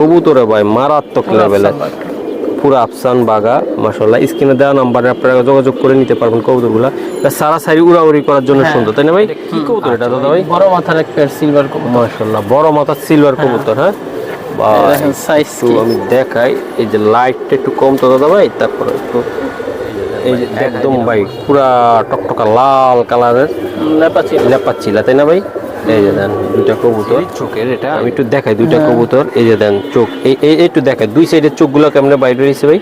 কবুতরে ভাই মারাত্মক লেভেলের পুরো আফসান বাগা মাশাআল্লাহ। স্ক্রিনে দেওয়া নম্বরে আপনারা যোগাযোগ করে নিতে পারবেন কবুতরগুলো। এটা সারাসারি উড়াউড়ি করার জন্য সুন্দর, তাই না ভাই? কি কবুতর এটা দাদা ভাই? বড় মাথার একটা সিলভার কবুতর মাশাআল্লাহ, বড় মাথার সিলভার কবুতর। হ্যাঁ ভাই, একটু আমি দেখাই, এই যে লাইটটা একটু কম তো দাদা ভাই, তারপরে একটু এই যে একদম ভাই পুরা টকটকা লাল কালারের লেপাচ্ছিলা, তাই না ভাই? এই যে দেন দুইটা কবুতর চোখের, এটা আমি একটু দেখাই দুইটা কবুতর। এই যে দেন চোখ, এই একটু দেখাই দুই সাইডের চোখগুলো কেমন বাইরে রয়েছে ভাই।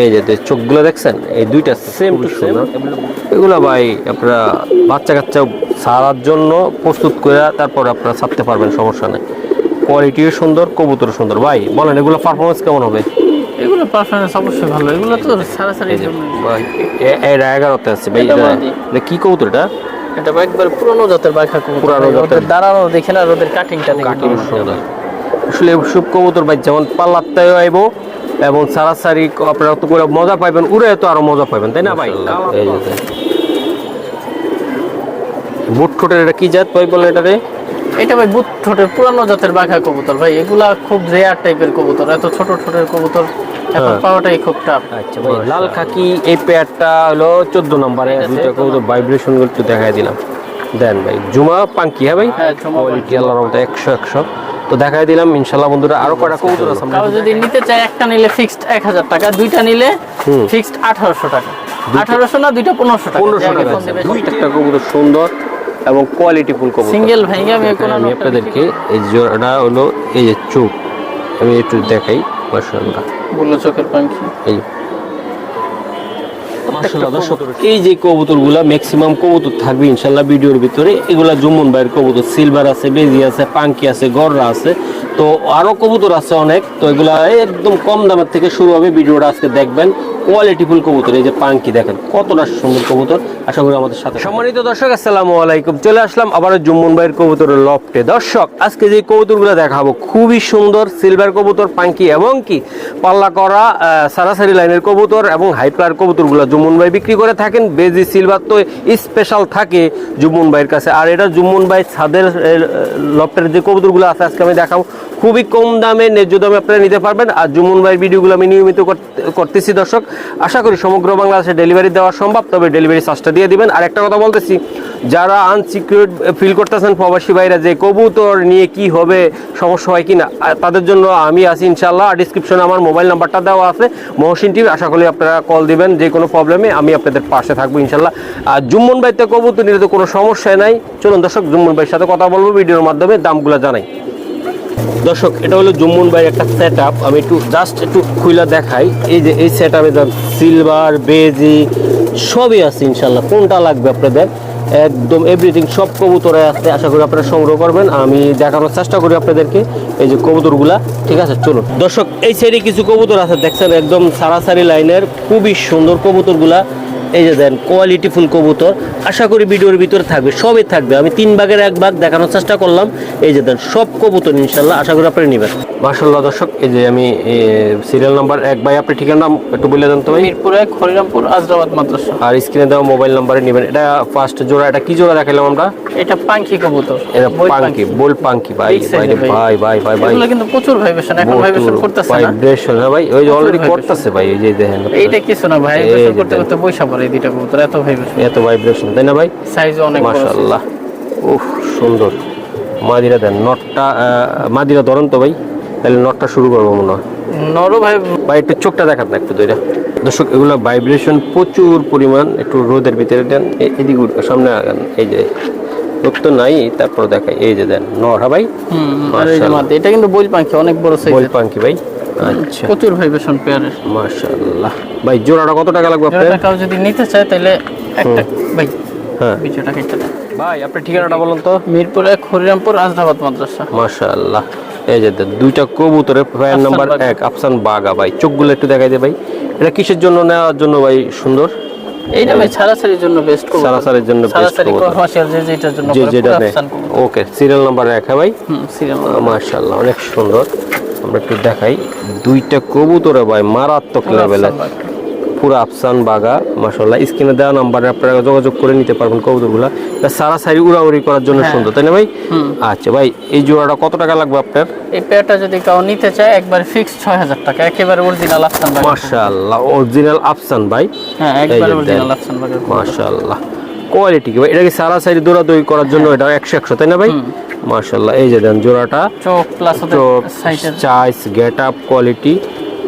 এই যে চোখগুলো দেখছেন, এই দুইটা সেম টু সেম। এগুলো ভাই আপনারা বাচ্চা কাচ্চা ছাড়ার জন্য প্রস্তুত করে তারপর আপনারা ছাড়তে পারবেন, সমস্যা নেই। কোয়ালিটিও সুন্দর, কবুতর সুন্দর। ভাই বলেন এগুলো পারফরমেন্স কেমন হবে? এগুলো পারফরম্যান্স অবশ্যই ভালো। এগুলো তো সারাসারি জন্য ভাই এর 11তে আছে ভাই। এটা কি কবুতর এটা? এটা একবার পুরনো জাতের বাইখা কবুতর। পুরানো জাতের দাঁড়ানো দেখেন আর ওদের কাটিংটা কাটিং সুন্দর। আসলে সব কবুতর ভাই যেমন পাল্লাতেও আইব এবং সারাসারি আপনারা তো করে মজা পাইবেন, উড়ে তো আরো মজা পাইবেন, তাই না ভাই? এই যে বুট ঠোঁটের এটা কি জাত ভাই বলে এটারে? এটা ভাই বুট ঠোঁটের পুরানো জাতের বাইখা কবুতর ভাই। এগুলা খুব রেয়ার টাইপের কবুতর, এত ছোট ঠোঁটের কবুতর এখন পাওয়াটাই খুব টাফ। আচ্ছা ভাই, লাল খাকি এই পেয়ারটা হলো 14 নম্বরে। দুইটা কবুতর ভাইব্রেশন গুলো একটু দেখাই দিলাম, দেন ভাই। জুমা পাঙ্কি, হ্যাঁ ভাই, কোয়ালিটি আল্লাহর রহমতে 100 তো দেখাই দিলাম। ইনশাআল্লাহ বন্ধুরা আরো কয়টা কবুতর আছে। কারো যদি নিতে চায় একটা নিলে ফিক্সড 1000 টাকা, দুইটা নিলে ফিক্সড 1800 টাকা। 1800 না, দুইটা 1500 টাকা। 1500 টাকা। দুইটা কবুতর সুন্দর এবং কোয়ালিটি ফুল কবুতর। সিঙ্গেল ভাইঙ্গা আমি আপনাদেরকে এই জোড়াটা হলো এই যে চোখ আমি একটু দেখাই। মাশাআল্লাহ, বললো চোখের পাখি। এই মাশাআল্লাহ দর্শক, এই যে কবুতরগুলা ম্যাক্সিমাম কবুতর থাকবে ইনশাআল্লাহ ভিডিওর ভিতরে। এগুলা জুমন ভাইয়ের কবুতর, সিলভার আছে, বেজি আছে, পাঙ্কি আছে, গররা আছে, তো আরো কবুতর আছে অনেক। তো এগুলা একদম কম দামের থেকে শুরু হবে। ভিডিওটা আজকে দেখবেন, কোয়ালিটিফুল কবুতর। এই যে পাঙ্কি দেখেন কতটা সুন্দর কবুতর। আশা করি আমাদের সাথে। সম্মানিত দর্শক আসসালামু আলাইকুম, চলে আসলাম আবার জুম্মন ভাইয়ের কবুতরের লফটে। দর্শক আজকে যে কবুতরগুলো দেখাবো খুবই সুন্দর সিলভার কবুতর, পাঙ্কি এবং কি পাল্লা করা সারাসারি লাইনের কবুতর এবং হাইপ্লার কবুতরগুলো জুম্মন ভাই বিক্রি করে থাকেন। বেজি সিলভার তো স্পেশাল থাকে জুম্মন ভাইয়ের কাছে। আর এটা জুম্মন ভাই ছাদের লফটের যে কবুতরগুলো আছে আজকে আমি দেখাবো খুবই কম দামে, ন্যায্য দামে আপনারা নিতে পারবেন। আর জুম্মন ভাইয়ের ভিডিওগুলো আমি নিয়মিত করতেছি দর্শক। আশা করি সমগ্র বাংলাদেশে ডেলিভারি দেওয়া সম্ভব, তবে ডেলিভারি চার্জটা দিয়ে দিবেন। আর একটা কথা বলতেছি, যারা আনসিকিউর ফিল করতেছেন প্রবাসী ভাইরা যে কবুতর নিয়ে কি হবে, সমস্যা হয় কিনা, তাদের জন্য আমি আছি ইনশাআল্লাহ। ডিসক্রিপশনে আমার মোবাইল নাম্বারটা দেওয়া আছে, মহসিন টিভি। আশা করি আপনারা কল দিবেন, যে কোনো প্রবলেমে আমি আপনাদের পাশে থাকবো ইনশাআল্লাহ। আর জুম্মন ভাইতে কবুতর নিলে তো কোনো সমস্যা নাই। চলুন দর্শক জুম্মন ভাইয়ের সাথে কথা বলবো, ভিডিওর মাধ্যমে দামগুলো জানাই। দর্শক এটা হলো জুম্মন ভাইয়ের একটা সেট আপ, আমি একটু খুইলা দেখাই। এই যে এই সেট আপে সিলভার, বেজি সবই আছে ইনশাল্লাহ। কোনটা লাগবে আপনাদের, একদম এভরিথিং সব কবুতরে আছে। আশা করি আপনারা সংগ্রহ করবেন, আমি দেখানোর চেষ্টা করি আপনাদেরকে এই যে কবুতরগুলা। ঠিক আছে চলুন দর্শক, এই সাইডে কিছু কবুতর আছে দেখছেন, একদম সারাসারি লাইনের খুবই সুন্দর কবুতরগুলা। এই যে দেন কোয়ালিটিফুল কবুতর। আশা করি ভিডিওর ভিতরে থাকবে, সবই থাকবে। আমি 3 ভাগের 1 ভাগ দেখানোর চেষ্টা করলাম। এই যে দেন সব কবুতর ইনশাল্লাহ, আশা করি আপনারা নেবেন। মাশাআল্লাহ দর্শক, এই যে আমি সিরিয়াল নাম্বার 1 ভাই, আপনি ঠিকানা একটু বলে দেন তো ভাই। মিরপুর 1 হরিরামপুর আজরাবাদ মাদ্রাসা। আর স্ক্রিনে দেওয়া মোবাইল নাম্বারে নেবেন। এটা ফার্স্ট জোড়া, এটা কি জোড়া দেখালাম আমরা? এটা পাঙ্কি কবুতর, এটা পাঙ্কি, বোল পাঙ্কি ভাই। ভাই ভাই ভাই ভাই এগুলো কিন্তু প্রচুর ভাইব্রেশন, এখন ভাইব্রেশন করতেছে না। ভাইব্রেশন হ্যাঁ ভাই, ওই যে অলরেডি করতেছে ভাই। এই যে দেখেন এইটা কিছু না ভাই, ভাইব্রেশন করতে করতে বৈশা পড়ে এই দুইটা কবুতর। এত ভাইব্রেশন, তাই না ভাই? সাইজও অনেক বড় মাশাআল্লাহ। উফ সুন্দর। মাদিরা দেন, নটটা মাদিরা ধরেন তো ভাই, তাহলে নটটা শুরু করবো মনে হয়। নরো ভাই ভাই একটু চোখটা দেখান না একটু দুইটা। দর্শক এগুলো ভাইব্রেশন প্রচুর পরিমাণ, একটু রোদের ভিতরে দেন, এদিকে সামনে আগান। এই যে লোক তো নাই, তারপর দেখাই। এই যে দেন নর, হ্যাঁ ভাই। এটা কিন্তু বইল পাখি, অনেক বড় সাইজ বইল পাখি ভাই। আচ্ছা প্রচুর ভাইব্রেশন পেয়ারের। মাশাআল্লাহ ভাই, জোড়াটা কত টাকা লাগবে আপনার? টাকা যদি নিতে চায় তাহলে একটা ভাই, হ্যাঁ 20 টাকা একটা ভাই। আপনার ঠিকানাটা বলুন তো। মিরপুর 1 হরিরামপুর আজরাবাদ মাদ্রাসা। মাশাআল্লাহ। এই যে দুইটা কবুতরের ফ্যান নাম্বার 1 আফসান বাগা ভাই। চোখগুলো একটু দেখাই দে ভাই। এটা কিসের জন্য নেওয়ার জন্য ভাই সুন্দর? এইটা ভাই সারাসারির জন্য বেস্ট কবুতর। সারাসারির জন্য বেস্ট সারাসারি কমার্শিয়াল যেটার জন্য যেটা ওকে। সিরিয়াল নাম্বার 1 হ্যাঁ ভাই। সিরিয়াল মাশাআল্লাহ অনেক সুন্দর। আমরা একটু দেখাই দুইটা কবুতরে ভাই মারাত্মক লেভেলের পুরো আফসান বাগা মাশাআল্লাহ। স্ক্রিনে দেওয়া নাম্বারে আপনারা যোগাযোগ করে নিতে পারবেন কবুতরগুলো। সারাসারি উড়াউড়ি করার জন্য সুন্দর, তাই না ভাই? আচ্ছা ভাই, এই জোড়াটা কত টাকা লাগবে আপনার? এই পেয়ারটা যদি কেউ নিতে চায় একবার ফিক্স 6000 টাকা, একেবারে অরিজিনাল আফসান বাগা। মাশাআল্লাহ, অরিজিনাল আফসান ভাই। হ্যাঁ, একবারে অরিজিনাল আফসান বাগা। মাশাআল্লাহ, কোয়ালিটি কি ভাই? এটা কি সারাসারি দৌড়াদৌড়ি করার জন্য এটা 100 তাই না ভাই? মাশাআল্লাহ, এই যে দেন জোড়াটা, চোখ প্লাস চোখ, সাইজ, গেটআপ, কোয়ালিটি।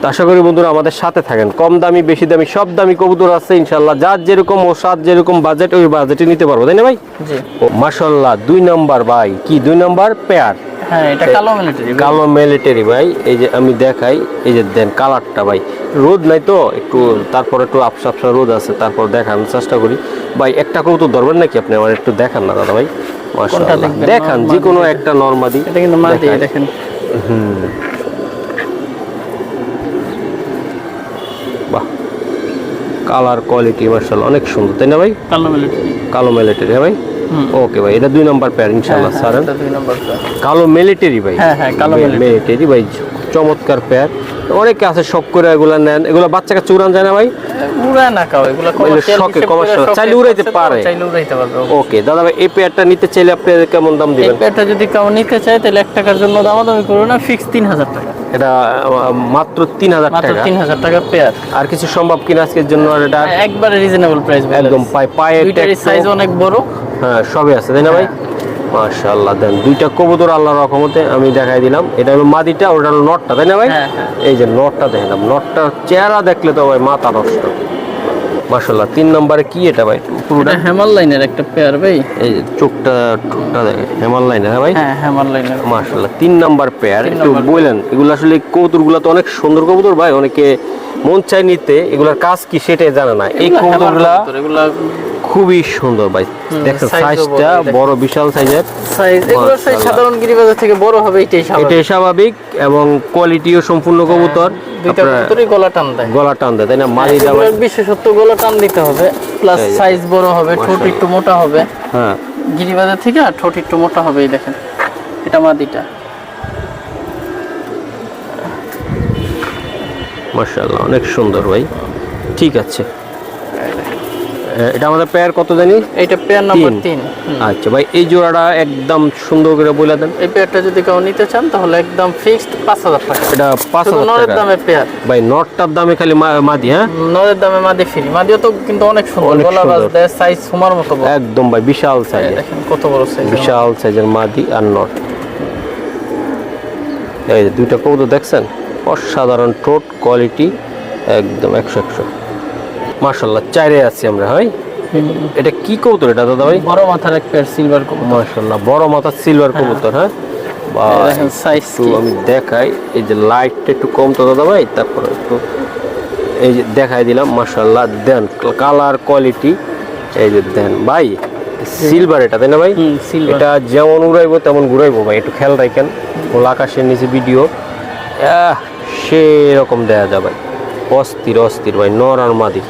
তো আশা করি বন্ধুরা আমাদের সাথে থাকেন। কম দামি বেশি দামি সব দামি কবুতর আছে ইনশাআল্লাহ। যার যেরকম ও সাত যেরকম বাজেট ওই বাজেটে নিতে পারবো, তাই না ভাই? জি। মাশাআল্লাহ, 2 নাম্বার ভাই, কি 2 নাম্বার পেয়ার? হ্যাঁ, এটা কালো মিলিটারি। কালো মিলিটারি ভাই। এই যে আমি দেখাই, এই যে দেন কালারটা ভাই, রোদ নাই তো একটু, তারপর একটু আপসা আপসা রোদ আছে, তারপর দেখানোর চেষ্টা করি ভাই। একটা কবুতর ধরবেন নাকি আপনি? আমার একটু দেখান না দাদা ভাই। মাশাআল্লাহ, দেখান যে কোনো একটা নরমাদি। এটা কিন্তু মাদি, দেখেন। বাহ, কালার কোয়ালিটি মাশাআল্লাহ অনেক সুন্দর, তাই না ভাই? কালো মিলিটারি। কালো মিলিটারি ভাই। ওকে ভাই, এটা 2 নাম্বার পেয়ার ইনশাআল্লাহ স্যার। এটা 2 নাম্বার পেয়ার। কালো মিলিটারি ভাই। হ্যাঁ, কালো মিলিটারি ভাই, চমৎকার পেয়ার। অনেকে আছে শখ করে এগুলা নেন, এগুলা বাচ্চা কাছে উড়ান যায় না ভাই? উড়ায় না কাও, এগুলা কমার্শিয়াল শখে, কমার্শিয়াল চাইলে উড়াইতে পারে। চাইলে উড়াইতে পারবে। ওকে দাদা ভাই, এই পেয়ারটা নিতে চাইলে আপনি কেমন দাম এই দিবেন? পেয়ারটা যদি কেউ নিতে চায় তাহলে 1 টাকার জন্য দামাদামি করবে না, ফিক্স 3000 টাকা। এটা মাত্র 3000 মাত্র টাকা। 3000 টাকা পেয়ার। আর কিছু সম্ভব কিনা আজকের জন্য? আর এটা একবারে রিজনেবল প্রাইস, একদম পায়ে দুইটারই সাইজ অনেক বড়। হ্যাঁ, সবই আছে, তাই না ভাই? মাশাআল্লাহ, দেন 2টা কবুতর আল্লাহর রহমতে আমি দেখাই দিলাম। এটা হলো মাদিটা, ওটা হলো নটটা, তাই না ভাই? এই যে নটটা দেখলাম, নটটার চেহারা দেখলে তো ভাই মাথা নষ্ট। মাশাআল্লাহ, 3 নম্বরে কি এটা ভাই? পুরোটা হেমাললাইনের একটা পেয়ার ভাই। এই যে ঠোঁটটা দেখে হেমাললাইন, হ্যাঁ ভাই? হ্যাঁ, হেমাললাইনের। মাশাআল্লাহ, 3 নাম্বার পেয়ার। একটু বলেন, এগুলো আসলে কবুতরগুলো তো অনেক সুন্দর কবুতর ভাই, অনেকে মন চাই নিতে, এগুলোর কাজ কি সেটাই জানে না। এই কবুতরগুলা খুবই সুন্দর ভাই, দেখেন সাইজটা বড়, বিশাল সাইজের সাইজ। এগুলোর সাইজ সাধারণ গিরিবাজার থেকে বড় হবে, এটাই স্বাভাবিক। এবং কোয়ালিটিও সম্পূর্ণ কবুতর। দুইটা কবুতরই গলা টান দেয়। গলা টান দেয়, তাই না? মাদিটা ভাই বিশেষত্ব গলা টান দিতে হবে, প্লাস সাইজ বড় হবে, ঠোঁট একটু মোটা হবে। হ্যাঁ, গিরিবাজার থেকে আর ঠোঁট একটু মোটা হবে। এই দেখেন, এটা মাদিটা। মাশাআল্লাহ, অনেক সুন্দর ভাই। ঠিক আছে, এটা আমাদের পেয়ার কত জানি? এইটা পেয়ার নাম্বার 3। আচ্ছা ভাই, এই জোড়াটা একদম সুন্দর করে বলে দেন। এই পেয়ারটা যদি কেউ নিতে চান তাহলে একদম ফিক্সড 5000 টাকা। এটা 5000 নরের টাকা দামে পেয়ার ভাই। নটটার দামে খালি মাদি? হ্যাঁ, নরের দামে মাদি ফ্রি। মাদিও তো কিন্তু অনেক সুন্দর, গলা বাজ দেয়, সাইজ সুমার মতো বড়। একদম ভাই, বিশাল সাইজ। দেখেন কত বড় সাইজ, বিশাল সাইজের মাদি আর নট। এই যে 2টা কবুতর দেখছেন, অসাধারণ ঠোঁট, কোয়ালিটি একদম 100। মাশাআল্লাহ, চাইরে আছি আমরা। হয় এটা কি কবুতর এটা দাদা ভাই? বড় মাথার এক পেয়ার সিলভার কবুতর। মাশাআল্লাহ, বড় মাথার সিলভার কবুতর। হ্যাঁ, দেখেন সাইজ একটু আমি দেখাই, এই যে লাইটটা একটু কম তো দাদা ভাই, তারপরে একটু এই যে দেখাই দিলাম। মাশাআল্লাহ, দেন কালার কোয়ালিটি, এই যে দেন ভাই সিলভার এটা, তাই না ভাই? এটা যেমন উড়াইবো তেমন ঘুরাইবো ভাই, একটু খেয়াল রাখেন। ওল আকাশের নিচে ভিডিও সেরকম দেয়া যায় ভাই। অস্থির অস্থির ভাই, নর আর মাদি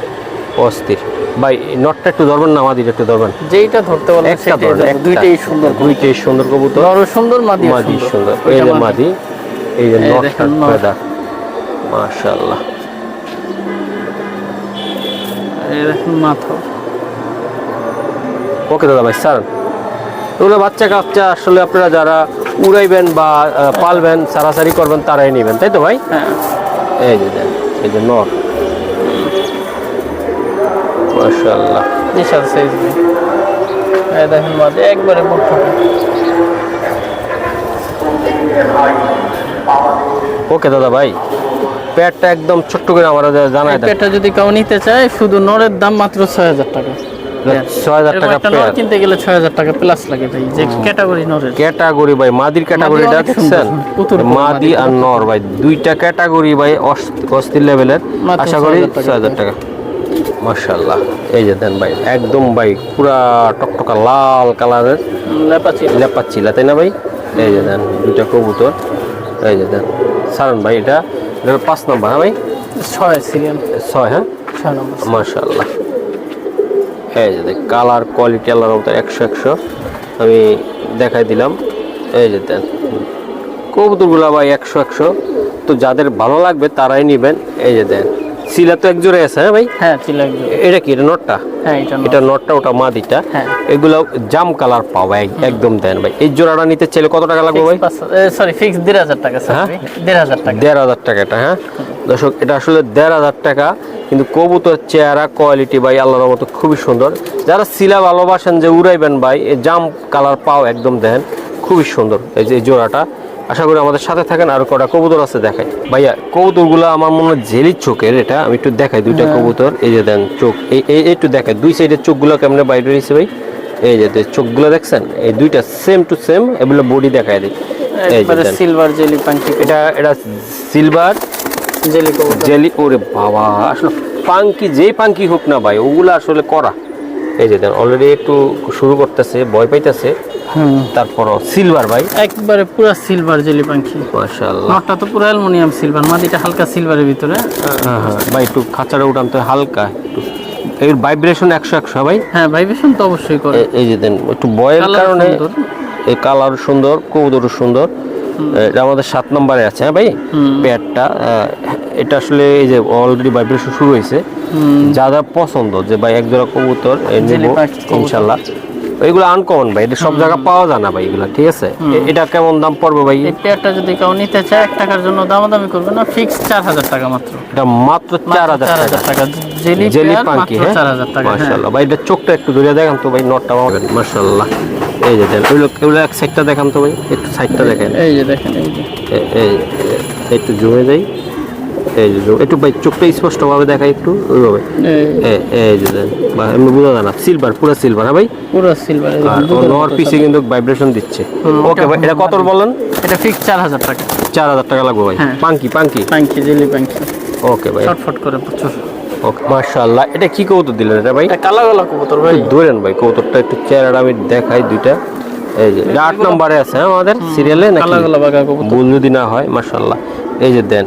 অস্থির ভাই। নটটা একটু ধরবেন না, মাদিটা একটু ধরবেন? যেইটা ধরতে বলেন একটা ধরবেন। দুইটাই সুন্দর, দুইটাই সুন্দর কবুতর, নর সুন্দর, মাদি সুন্দর। এই যে মাদি, এই যে নটটা ফেদা। মাশাআল্লাহ, এই দেখেন মাথা। ওকে দাদা ভাই, স্যার এগুলো বাচ্চা কাচ্চা আসলে আপনারা যারা উড়াইবেন বা পালবেন, সারাসারি করবেন, তারাই নেবেন, তাই তো ভাই? হ্যাঁ, এই যে দেন, এই যে নর। মাশাআল্লাহ, বিশাল সাইজ। এই দেখেন মাদি একবারে বড়। ওকে দাদা ভাই, পেয়ারটা একদম ছোট্ট করে আমরা জানাই দেন। পেয়ারটা যদি কেউ নিতে চায়, শুধু নরের দাম মাত্র 6000 টাকা। 6000 টাকা পেয়ার কিনতে গেলে 6000 টাকা প্লাস লাগে ভাই। যে ক্যাটাগরি নরের, ক্যাটাগরি ভাই, মাদির ক্যাটাগরিটা দেখছেন? মাদি আর নর ভাই, 2টা ক্যাটাগরি ভাই, অস্থির লেভেলের। আশা করি 6000 টাকা। মাশাআল্লাহ, এই যে দেন ভাই, একদম ভাই পুরা টকটকা লাল কালারের লেপাচ্ছিলা, তাই না ভাই? এই যে দেন 2টা কবুতর, এই যে দেন সারন ভাই। এটা 5 নম্বর। হ্যাঁ ভাই, 6 সিরিয়াল 6। হ্যাঁ, 6 নম্বর। মাশাআল্লাহ, এই যে দেখ কালার কোয়ালিটি আল্লাহর রহমতে 100। আমি দেখাই দিলাম। এই যে দেন কবুতরগুলা ভাই 100। তো যাদের ভালো লাগবে তারাই নেবেন। এই যে দেন সিলা তো এক জোড়া আছে হ্যাঁ ভাই? হ্যাঁ চিলা একদম। এটা কি, এটা নটটা? হ্যাঁ এটা নটটা, ওটা মাদিটা। হ্যাঁ। এগুলো জাম কালার পাওয়া একদম দেন ভাই। এই জোড়াটা নিতে চাইলে কত টাকা লাগবে ভাই? সরি ফিক্স 1,500 টাকা স্যার। 1,500 টাকা। 1,500 টাকা এটা, হ্যাঁ দর্শক, এটা আসলে 1,500 টাকা। কিন্তু কবুতর চেহারা কোয়ালিটি ভাই আল্লাহর রহমতে খুবই সুন্দর। যারা সিলা ভালোবাসেন যে উড়াইবেন ভাই, এই জাম কালার পাও একদম দেন, খুবই সুন্দর এই যে এই জোড়াটা। আশা করি আমাদের সাথে থাকেন। আর কটা কবুতর আছে দেখাই ভাইয়া। কবুতরগুলো আমার মনে হয় জেলির চোখের, এটা আমি একটু দেখাই। দুইটা কবুতর, এই যে দেন চোখ, এই একটু দেখাই দুই সাইডের চোখগুলো কেমনে বাইরে রয়েছে ভাই। এই যে চোখগুলো দেখছেন, এই দুইটা সেম টু সেম। এগুলো বডি দেখায় দিই। এই যে সিলভার জেলি পাঙ্কি। এটা সিলভার জেলি কবুতর। জেলি। ওরে বাবা, আসলে পাঙ্কি যেই পাঙ্কি হোক না ভাই, ওগুলো আসলে করা। এই যে দেন অলরেডি একটু শুরু করতেছে, ভয় পাইতেছে। তারপরও সিলভার ভাই, একবারে পুরো সিলভার জেলি পাঙ্কি। মাশাআল্লাহ। নটটা তো পুরো অ্যালুমিনিয়াম সিলভার, মাদিটা হালকা সিলভারের ভিতরে। হ্যাঁ ভাই, একটু খাঁচাটা উঠানতে হালকা একটু। এর ভাইব্রেশন 100 ভাই। হ্যাঁ ভাইব্রেশন তো অবশ্যই করে। এই যে দেন একটু বয়ের কারণে এই কালার সুন্দর, কবুতরও সুন্দর। এটা আমাদের 7 নম্বরে আছে হ্যাঁ ভাই পেয়ারটা। এটা আসলে এই যে অলরেডি ভাইব্রেশন শুরু হয়েছে। যারা পছন্দ যে ভাই এক জোড়া কবুতর নেব ইনশাআল্লাহ। এগুলো আনকমন ভাই, এটা সব জায়গা পাওয়া যায় না ভাই এগুলা, ঠিক আছে? এটা কেমন দাম পড়বে ভাই? এই পেয়ারটা যদি কেউ নিতে চায় 1 টাকার জন্য দামাদামি করবে না, ফিক্স 4,000 টাকা মাত্র। এটা মাত্র 4,000 টাকা। জেলি জেলি পেয়ার পাঙ্কি, মাত্র হ্যাঁ 4,000 টাকা। মাশাআল্লাহ ভাই। এটা চোখটা একটু ধরে দেখান তো ভাই, নটটা মাশাআল্লাহ। এই যে দেন এগুলো এক সাইডটা দেখান তো ভাই, একটু সাইডটা দেখেন। এই যে দেখেন, এই যে একটু জমে দেই। এই যে একটু ভাই চোখটা স্পষ্টভাবে দেখাই একটু ওইভাবে। এই যে দেন বা এমনি বোঝা যায় না। সিলভার, পুরো সিলভার হ্যাঁ ভাই, পুরো সিলভার। আর লোয়ার পিসে কিন্তু ভাইব্রেশন দিচ্ছে। ওকে ভাই, এটা কত বলেন? এটা ফিক্স 4,000 টাকা। 4,000 টাকা লাগবে ভাই। পাঙ্কি পাঙ্কি পাঙ্কি জেলি পাঙ্কি। ওকে ভাই, ফটফট করে প্রচুর। ওকে মাশাআল্লাহ। এটা কি কবুতর দিলেন এটা ভাই? এটা কালা গলা কবুতর ভাই। ধরেন ভাই কবুতরটা একটু চেহারাটা আমি দেখাই দুইটা। এই যে 8 নম্বরে আছে আমাদের সিরিয়ালে নাকি? কালা গলা বাঘা কবুতর, ভুল যদি না হয় মাশাআল্লাহ। এই যে দেন,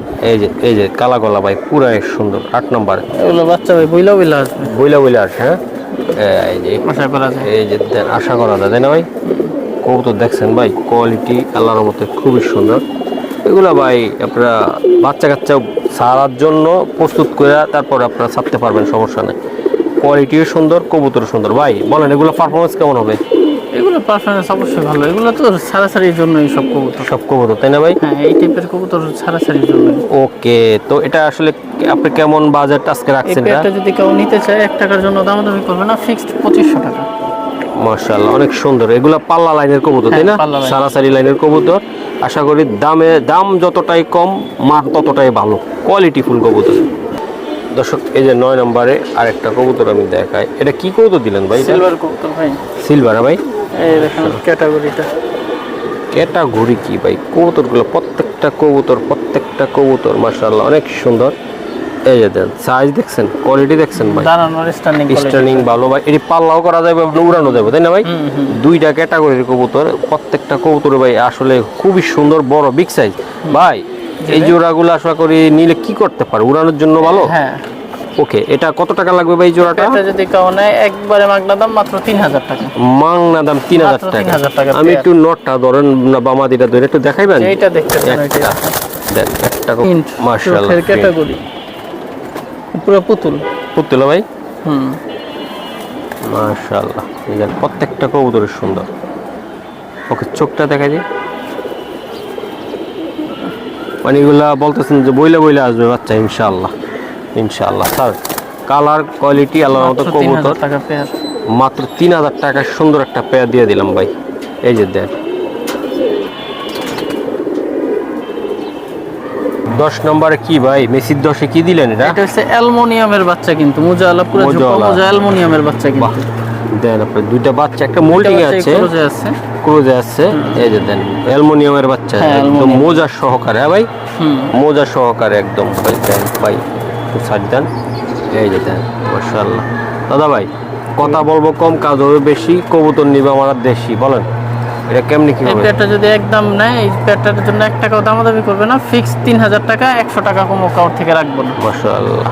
এই যে কালা গলা ভাই, পুরো সুন্দর। 8 নম্বরে এগুলো বাচ্চা ভাই বইলা বইলা আসবে। বইলা আসে হ্যাঁ। এই যে আশা করা যায়। এই যে দেন, আশা করা যায় তাই না ভাই? কবুতর দেখছেন ভাই, কোয়ালিটি আল্লাহর মতে খুবই সুন্দর। এগুলা ভাই আপনারা বাচ্চা কাচ্চা ছাড়ার জন্য প্রস্তুত করে তারপর আপনারা ছাড়তে পারবেন, সমস্যা নেই। কোয়ালিটিও সুন্দর, কবুতর সুন্দর। ভাই বলেন এগুলো পারফরমেন্স কেমন হবে? এগুলো পারফরমেন্স অবশ্যই ভালো। এগুলো তো ছাড়াছাড়ির জন্য সব কবুতর। সব কবুতর তাই না ভাই? হ্যাঁ, এই টাইপের কবুতর ছাড়াছাড়ির জন্য। ওকে, তো এটা আসলে আপনি কেমন বাজেট আজকে রাখছেন? এটা যদি কেউ নিতে চায় 1 টাকার জন্য দামাদামি করবে না, ফিক্সড 2500 টাকা। মাশাআল্লাহ, অনেক সুন্দর। এগুলা পাল্লা লাইনের কবুতর তাই না? সারাসারি লাইনের কবুতর। আশা করি দাম যতটাই কম, মান ততটাই ভালো, কোয়ালিটি ফুল কবুতর। দর্শক এই যে 9 নম্বরে আরেকটা কবুতর আমি দেখাই। এটা কি কবুতর দিলেন ভাই? সিলভার কবুতর ভাই। সিলভার ভাই। এই দেখেন ক্যাটাগরিটা। ক্যাটাগরি কি ভাই? কবুতরগুলো প্রত্যেকটা কবুতর মাশাআল্লাহ অনেক সুন্দর। এই যে দেন সাইজ দেখছেন, কোয়ালিটি দেখছেন ভাই, দাঁড়ানোর স্ট্যান্ডিং ভালো ভাই। এটি পাল্লাও করা যাবে, আপনি উড়ানো যাবে তাই না ভাই? দুইটা ক্যাটাগরির কবুতর, প্রত্যেকটা কবুতর ভাই আসলে খুবই সুন্দর, বড় বিগ সাইজ ভাই। এই জোড়াগুলো আশা করি নিলে কি করতে পারে, উড়ানোর জন্য ভালো। হ্যাঁ। ওকে, এটা কত টাকা লাগবে ভাই জোড়াটা? এটা যদি কেউ নেয় একবারে মাগনা দাম মাত্র 3,000 টাকা। মাংনা দাম 3,000 টাকা। আমি একটু নটটা ধরেন না বামাদিটা ধরে একটু দেখাইবেন? এইটা দেখতে পারেন। এটা দেন একটা মাশাআল্লাহ ক্যাটাগরি পুরো পুতুল ভাই। মাশাআল্লাহ, দেখেন প্রত্যেকটা কবুতর সুন্দর। ওকে, চোখটা দেখা যায় মানে এগুলা বলতেছেন যে বইলা আসবে বাচ্চা ইনশাআল্লাহ। স্যার কালার কোয়ালিটি আল্লাহর মতো কবুতর। মাত্র 3,000 টাকা সুন্দর একটা পেয়ার দিয়ে দিলাম ভাই। এই যে দেন 10 নম্বরে কি ভাই? মেসির 10-এ কি দিলেন? এটা হচ্ছে অ্যালুমিনিয়ামের বাচ্চা, কিন্তু মোজাওয়ালা, পুরো মোজা অ্যালুমিনিয়ামের বাচ্চা। কিন্তু দেন আপনি দুইটা বাচ্চা, একটা মোল্ডিং আছে, ক্রুজে আছে। এই যে দেন অ্যালুমিনিয়ামের বাচ্চা, একদম মোজা সহকারে। হ্যাঁ ভাই, মোজা সহকারে একদম ভাই। দেন ভাই একটু সাইড দেন। এই যে দেন মাশাআল্লাহ। দাদা ভাই কথা বলবো কম, কাজ হবে বেশি, কবুতর নিবে আমার দেশি। বলেন এটা কেমনি কি হবে? এটা যদি একদম নেয় এই পেয়ারটার জন্য 1 টাকাও দামাদামি করবে না, ফিক্স 3,000 টাকা। 100 টাকা কম কাউর থেকে রাখবো না। মাশাআল্লাহ,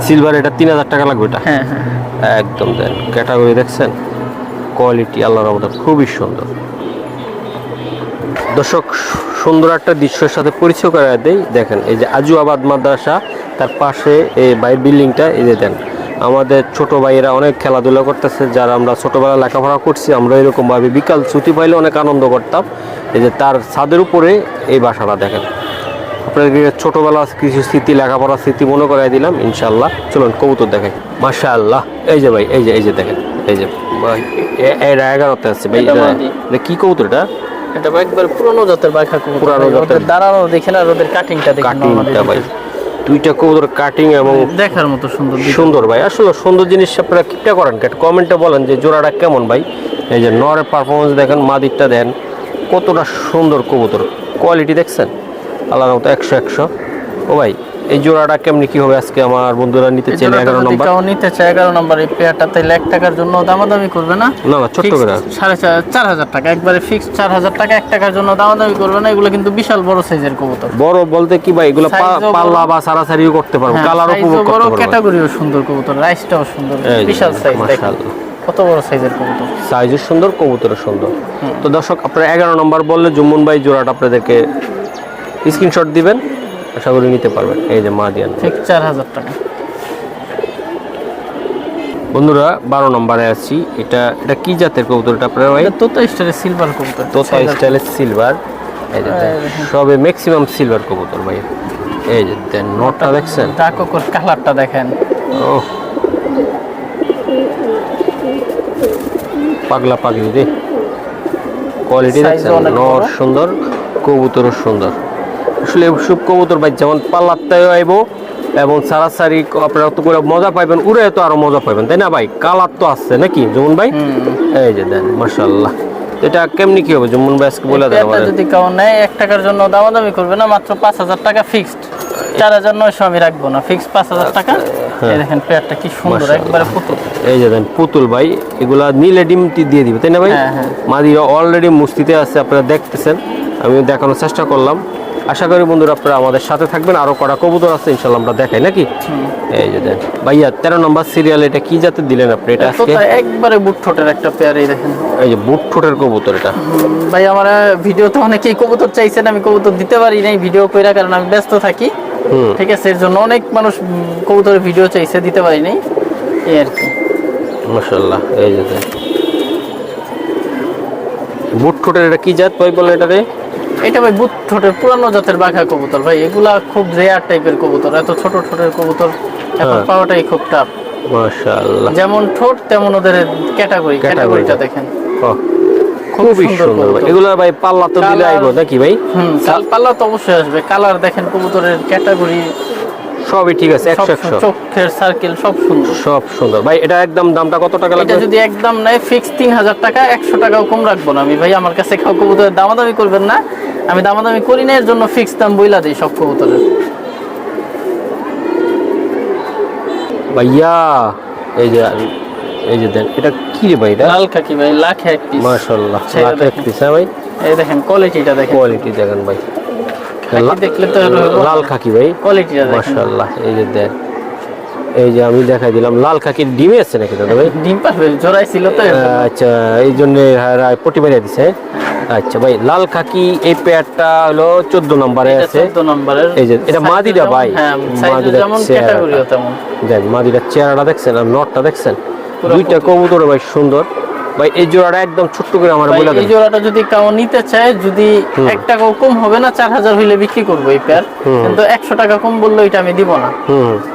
সিলভার এটা 3,000 টাকা লাগবে এটা? হ্যাঁ একদম। দেন ক্যাটাগরি দেখছেন, কোয়ালিটি আল্লাহর রহমতে খুবই সুন্দর। দর্শক সুন্দর একটা দৃশ্যের সাথে পরিচয় করে দেই। দেখেন এই যে আজুয়াবাদ মাদ্রাসা, তার পাশে এই বাইরের বিল্ডিংটা, এই যে দেন আমাদের ছোট ভাইয়েরা অনেক খেলাধুলা করতেছে, যারা আমরা ছোটবেলা লেখাপড়া করছি, আমরা এরকমভাবে বিকাল ছুটি পাইলে অনেক আনন্দ করতাম। এই যে তার ছাদের উপরে এই বাসাটা দেখেন, আপনাদেরকে ছোটবেলা কিছু স্মৃতি, লেখাপড়ার স্মৃতি মনে করাই দিলাম ইনশাল্লাহ। চলুন কবুতর দেখেন। মাশাআল্লাহ, এই যে ভাই, এই যে দেখেন, এই যে ভাই এটা 11তে আছে ভাই। এটা কি কবুতর? এটা একবার পুরনো জাতের বাঘা কবুতর। পুরানো জাতের। দাঁড়ানো দেখেন আর ওদের কাটিংটা দেখেন। কাটিংটা ভাই, দুইটা কবুতর কাটিং এবং দেখার মতো সুন্দর সুন্দর ভাই। আসলে সুন্দর জিনিস আপনারা কিটা করেন, কমেন্টে বলেন যে জোড়াটা কেমন ভাই। এই যে নরের পারফরমেন্স দেখেন, মাদিরটা দেন, কতটা সুন্দর কবুতর, কোয়ালিটি দেখছেন আল্লাহর মতো 100 ও ভাই এই জোড়াটা কেমনি কি হবে আজকে আমার বন্ধুরা নিতে চাইলে 11 নম্বর নিতে চায় 11 নম্বর এই পেয়ারটা তাই 1 টাকার জন্য দামাদামি করবে না। না ছোট্ট করে 4,500 টাকা একবারে ফিক্সড 4,000 টাকা, 1 টাকার জন্য দামাদামি করবে না। এগুলো কিন্তু বিশাল বড় সাইজের কবুতর। বড় বলতে কি ভাই, এগুলো পাল্লা বা সারাসারিও করতে পারবো, কালার উপভোগ করতে পারবো। বড় ক্যাটাগরিও সুন্দর কবুতর, রাইসটাও সুন্দর, বিশাল সাইজ দেখেন কত বড় সাইজের কবুতর, সাইজও সুন্দর, কবুতরও সুন্দর। তো দর্শক আপনারা 11 নম্বর বললে জুম্মন ভাই জোড়াটা আপনাদেরকে স্ক্রিনশট দিবেন, আশা করি নিতে পারবেন। এই যে মা দিয়ান ঠিক 4,000 টাকা। বন্ধুরা 12 নম্বরে আছি। এটা কি জাতের কবুতরটা আপনারা ভাই? তোতা স্টাইলের সিলভার কবুতর। তোতা স্টাইলের সিলভার, এই যে সবে ম্যাক্সিমাম সিলভার কবুতর ভাই। এই যে দেন নটটা দেখছেন, ডাককর কালারটা দেখেন, ও পাগলা পাগলি রে, কোয়ালিটি দেখছেন, নর সুন্দর, কবুতরও সুন্দর। আসলে সব কবুতর ভাই যেমন পাল্লাতেও আইব এবং সারাসারি আপনারা তো করে মজা পাইবেন, উড়ে তো আরো মজা পাইবেন, তাই না ভাই? কালার তো আসছে নাকি জুমন ভাই? এই যে দেন মাশাআল্লাহ। এটা কেমনি কি হবে জুমন ভাই আজকে বলে দেন আমাদের। যদি কেউ নেয় 1 টাকার জন্য দামাদামি করবে না, মাত্র 5,000 টাকা ফিক্সড। 4,900 আমি রাখবো না, ফিক্সড 5,000 টাকা। এই দেখেন পেয়ারটা কি সুন্দর, একবারে পুতুল। এই যে দেন পুতুল ভাই, এগুলা নিলে ডিম দিয়ে দিবে, তাই না ভাই? মাদিরা অলরেডি মুস্তিতে আছে, আপনারা দেখতেছেন, আমিও দেখানোর চেষ্টা করলাম। আশা করি বন্ধুরা আপনারা আমাদের সাথে থাকবেন, আরো কড়া কবুতর আছে ইনশাআল্লাহ আমরা দেখাই নাকি। এই যে দেন ভাইয়া 13 নম্বর সিরিয়াল, এটা কি জাতের দিলেন আপনি? এটা আজকে একবারে বুট ঠোঁটের একটা পেয়ার, এই দেখেন এই যে বুট ঠোঁটের কবুতর। এটা ভাই আমার ভিডিওতে অনেকেই কবুতর চাইছেন, আমি কবুতর দিতে পারি নাই ভিডিও কইরা, কারণ আমি ব্যস্ত থাকি, ঠিক আছে, এর জন্য অনেক মানুষ কবুতরের ভিডিও চাইছে, দিতে পারি নাই এই আর কি। মাশাআল্লাহ, এই যে দেন বুট ঠোঁটের, এটা কি জাত ভাই বলে এটারে? এটা ভাই বুট ঠোঁটের পুরানো জাতের বাঘা কবুতর ভাই। এগুলা খুব রেয়ার টাইপের কবুতর, এত ছোট ঠোঁটের কবুতর এখন পাওয়াটাই খুব টাফ। মাশাআল্লাহ, যেমন ঠোঁট তেমন ওদের ক্যাটাগরিটা দেখেন, খুবই সুন্দর ভাই। এগুলা ভাই পাল্লা তো দিলে আইবো নাকি ভাই? পাল্লা তো অবশ্যই আসবে। কালার দেখেন, কবুতরের ক্যাটাগরি সবই ঠিক আছে, 100 চোখের সার্কেল সব সুন্দর, সব সুন্দর ভাই। এটা একদম দামটা কত টাকা লাগবে? এটা যদি একদম নেয় ফিক্স 3,000 টাকা, 100 টাকাও কম রাখবো না আমি ভাই। আমার কাছে খাও কবুতরের দামাদামি করবেন না, আমি দামাদামি করি না, এর জন্য ফিক্স দাম বইলা দিই সব কবুতরের। ভাইয়া এই যে দেন, এটা কি রে ভাই? এটা লাল খাকি ভাই, লাখে এক পিস। মাশাআল্লাহ, লাখে এক পিস ভাই। এই দেখেন কোয়ালিটিটা দেখেন, কোয়ালিটি দেখেন ভাই, দেখলে তো লাল খাকি ভাই, কোয়ালিটিটা দেখেন মাশাআল্লাহ। এই যে দেন, এই যে আমি দেখাই দিলাম, লাল খাকির ডিমে আছে নাকি দাদা ভাই? ডিম পারবে, জোড়াই ছিল তো। আচ্ছা, এই জন্য পটি বাড়িয়ে দিছে। আচ্ছা ভাই, লাল খাকি এই পেয়ারটা হলো 14 নম্বরে আছে। 14 নম্বরের। এই যে এটা মাদিরা ভাই, মাদিরা যেমন ক্যাটাগরিও তেমন। দেন মাদিরার চেহারাটা দেখছেন আর নটটা দেখছেন, দুইটা কবুতর ভাই সুন্দর ভাই। এই জোড়াটা একদম ছোট্ট করে আমার বলে দেন। এই জোড়াটা যদি কেউ নিতে চায়, যদি 1 টাকাও কম হবে না, 4,000 হইলে বিক্রি করবো এই পেয়ার, কিন্তু 100 টাকা কম বললে এটা আমি দিব না।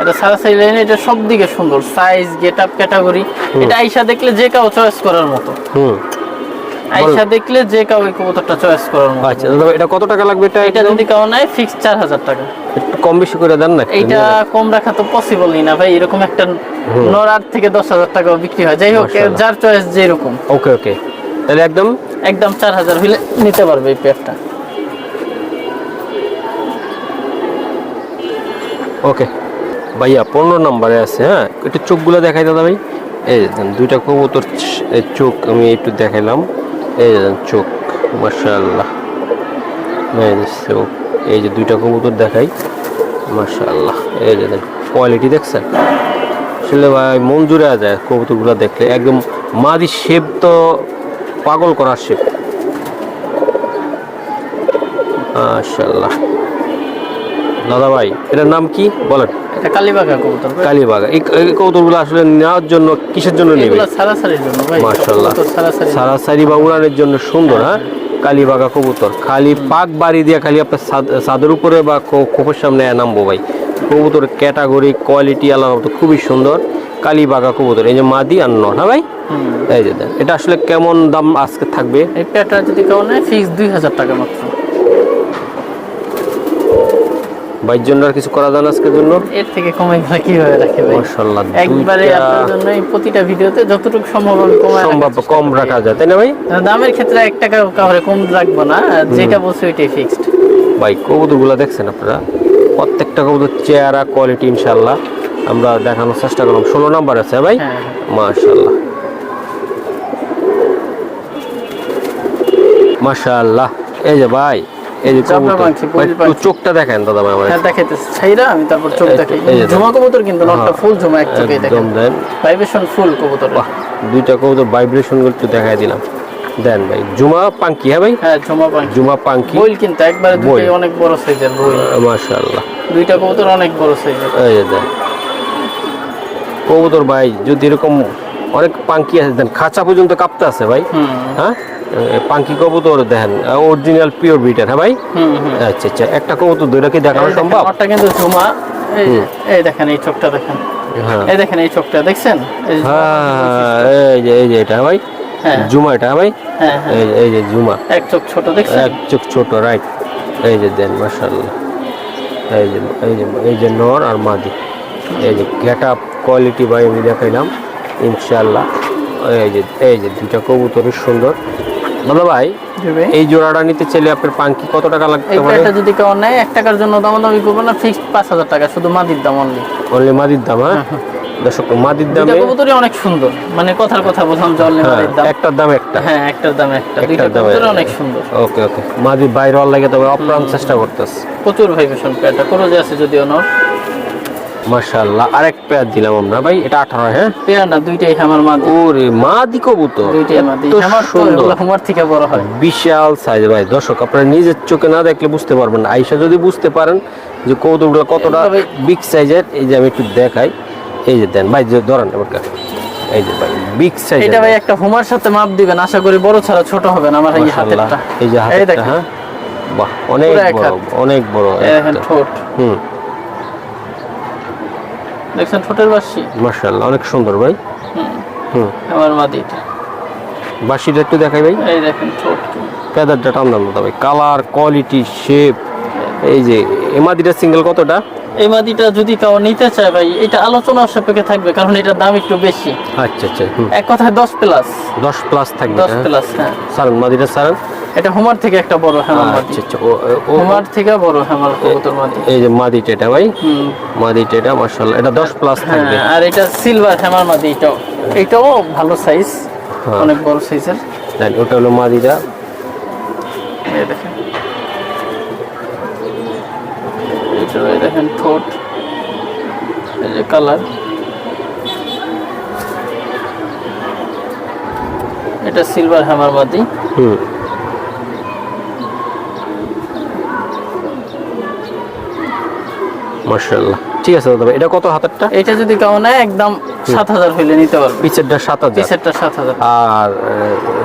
এটা সারাসারি লাইন, এটা সব দিকে সুন্দর, সাইজ, গেটআপ, ক্যাটাগরি। এটা আইসা দেখলে যে কেউ চয়েস করার মতো, আইসা দেখলে যে কেউ এই কবুতরটা চয়েস করার মতো। আচ্ছা দাদা, এটা কত টাকা লাগবে? এটা যদি কেউ নেয় ফিক্স 4,000 টাকা। একটু কম বেশি করে দেন না? এটা কম রাখা তো পসিবলই না ভাই, এরকম একটা নর 8 থেকে 10,000 টাকাও বিক্রি হয়। যাই হোক, যার চয়েস যেরকম। ওকে, তাহলে একদম 4,000 হইলে নিতে পারবে এই পেয়ারটা। ওকে ভাইয়া 15 নম্বরে আছে। হ্যাঁ, একটু চোখগুলো দেখাই দাদা ভাই। এই দেন দুইটা কবুতর চোখ আমি একটু দেখাইলাম। এই দেন চোখ, মাশাআল্লাহ। এই যে দুইটা কবুতর দেখাই, মাশাআল্লাহ। এই যে দেন কোয়ালিটি দেখছেন, আসলে ভাই মন জুড়ে যায় কবুতরগুলো দেখলে। একদম মাদি শেপ তো পাগল করার শেপ। মাশাআল্লাহ। দাদা ভাই এটার নাম কি বলেন? এটা কালীবাগা কবুতর ভাই। কালীবাগা। এই কবুতরগুলো আসলে নেওয়ার জন্য কিসের জন্য নেবে? এগুলো সারাসারির জন্য ভাই। মাশাআল্লাহ, কবুতর সারাসারি। সারাসারি বা উড়ানের জন্য সুন্দর। হ্যাঁ, কালীবাগা কবুতর খালি পাক বাড়ি দিয়ে খালি আপনার ছাদের উপরে বা খোপের সামনে নামবো ভাই। কবুতর ক্যাটাগরি কোয়ালিটি আলাদা মতো খুবই সুন্দর। কালীবাগা কবুতর, এই যে মাদি আর নর। হ্যাঁ ভাই, এই যে দেন। এটা আসলে কেমন দাম আজকে থাকবে? এই পেয়ারটা যদি কেউ নেয় ফিক্স 2000 টাকা মাত্র। ভাইয়ের জন্য আর কিছু করা যায় না আজকের জন্য? এর থেকে কমে গেলে কিভাবে রাখে ভাই? মাশাআল্লাহ, একবারে আপনার জন্য এই প্রতিটা ভিডিওতে যতটুকু সম্ভব আমি কমায় সম্ভব কম রাখা যায়, তাই না ভাই? দামের ক্ষেত্রে 1 টাকা কাউরে কম রাখবো না, যেটা বলছি ওইটাই ফিক্সড। ভাই কবুতরগুলো দেখছেন আপনারা, প্রত্যেকটা কবুতর চেহারা কোয়ালিটি ইনশাআল্লাহ আমরা দেখানোর চেষ্টা করলাম। 16 নাম্বার আছে ভাই। মাশাআল্লাহ মাশাআল্লাহ। এই যে ভাই, এই যে কবুতর চোখটা দেখেন দাদা ভাই। হ্যাঁ দেখাইতেছি ছাইরা আমি, তারপর চোখ দেখাই। ঝুমা কবুতর কিন্তু নটটা ফুল ঝুমা, এক চোখেই দেখেন, একদম দেন ভাইব্রেশন ফুল কবুতর। বাহ, দুইটা কবুতর ভাইব্রেশন গুলো একটু দেখাই দিলাম। দেন ভাই, জুমা পাঙ্কি। হ্যাঁ ভাই, হ্যাঁ ঝুমা পাঙ্কি। জুমা পাঙ্কি বইল কিন্তু একবারে দুটোই অনেক বড় সাইজের বইল। মাশাআল্লাহ, দুইটা কবুতর অনেক বড় সাইজের। এই যে দেন কবুতর ভাই, যদি এরকম অনেক পাঙ্কি আছে দেন, খাঁচা পর্যন্ত কাঁপতে আছে ভাই। হ্যাঁ, পাঙ্কি কবুতর দেখেন অরিজিনাল পিওর ব্রিডার। হ্যাঁ ভাই, আচ্ছা আচ্ছা। একটা কবুতর দুইটা কি দেখানো সম্ভব? নটটা কিন্তু ঝুমা। এই দেখেন এই চোখটা দেখেন, এই দেখেন এই চোখটা দেখছেন? হ্যাঁ, এই যে এটা ভাই জুমা, এটা ভাই এই যে জুমা, এক চোখ ছোট দেখছেন? এক চোখ ছোট, রাইট। এই যে দেন মাশাআল্লাহ, এই যে নর আর মাদি, এই যে গেট আপ কোয়ালিটি ভাই আমি দেখাইলাম ইনশাআল্লাহ। এই যে দুইটা কবুতরই সুন্দর। দাদা ভাই এই জোড়াটা নিতে চাইলে আপনার পাঙ্কি কত টাকা লাগতে পারে? এটা যদি কেউ নেয় 1 টাকার জন্য দামাদামি করবো না, ফিক্সড 5000 টাকা, শুধু মাদির দাম অনলি। অনলি মাদির দাম? হ্যাঁ দর্শক, মাদির দামে কবুতরই অনেক সুন্দর, মানে কথার কথা বললাম যে অনলি মাদির দাম। একটার দাম একটা? হ্যাঁ, একটার দাম একটা। দুইটা কবুতর অনেক সুন্দর। ওকে ওকে, মাদির বাইরে অল লাগে, তবে অপ্রাণ চেষ্টা করতেছে। প্রচুর ভাইব্রেশন পেয়ারটা, করোজে আছে যদিও নর। মাশাআল্লাহ, আরেক পেয়ার দিলাম আমরা ভাই, এটা 18। হ্যাঁ, পেয়ার না, দুইটাই আমার মাদি। ওরে মাদি কবুতর, দুইটাই মাদি। আমার সুন্দর, আমার থেকে বড় হয়, বিশাল সাইজ ভাই। দর্শক আপনারা নিজের চোখে না দেখলে বুঝতে পারবেন না, আইসা যদি বুঝতে পারেন যে কবুতরগুলো কতটা বিগ সাইজের। এই যে আমি একটু দেখাই, এই যে দেন ভাই, যে ধরেন এবার, এই যে ভাই বিগ সাইজ। এটা ভাই একটা হুমার সাথে মাপ দিবেন, আশা করি বড় ছাড়া ছোট হবে না। আমার এই হাতেরটা, এই যে হাতেরটা, হ্যাঁ বাহ, অনেক বড়, অনেক বড়। দেখেন ঠোঁট, দেখছেন ঠোঁটের বাঁশি? মাশাআল্লাহ, অনেক সুন্দর ভাই। আমার মাদিটা বাঁশিটা একটু দেখাই ভাই। এই দেখেন ঠোঁট, ফেদারটা টান দাম ভাই, কালার কোয়ালিটি শেপ। এই যে এই মাদিটা সিঙ্গেল কতটা? এই মাদিটা যদি কেউ নিতে চায় ভাই, এটা আলোচনার সাপেক্ষে থাকবে, কারণ এটার দাম একটু বেশি। আচ্ছা আচ্ছা, এক কথায় 10 প্লাস। 10 প্লাস থাকবে? 10 প্লাস, হ্যাঁ। সারান মাদিটা সারান, এটা হুমার থেকে একটা বড় হ্যামার মাদি। আচ্ছা আচ্ছা, হুমার থেকে বড় হ্যামার কবুতর মাদি। এই যে মাদিটা, এটা ভাই মাদিটা, এটা মাশাআল্লাহ, এটা 10 প্লাস থাকবে। আর এটা সিলভার হ্যামার মাদি, এটাও ভালো সাইজ, অনেক বড় সাইজের। দেন ওটা হলো মাদিটা, এই দেখেন, এই দেখেন ঠোঁট, এই যে কালার। এটা সিলভার হ্যামার মাদি। মাশাআল্লাহ, ঠিক আছে দাদা। এটা কত হাতেরটা? এটা যদি কেউ নেয় একদম 7000 হইলে নিতে পারবে। পিছেরটা 7000, পিছেরটা 7000, আর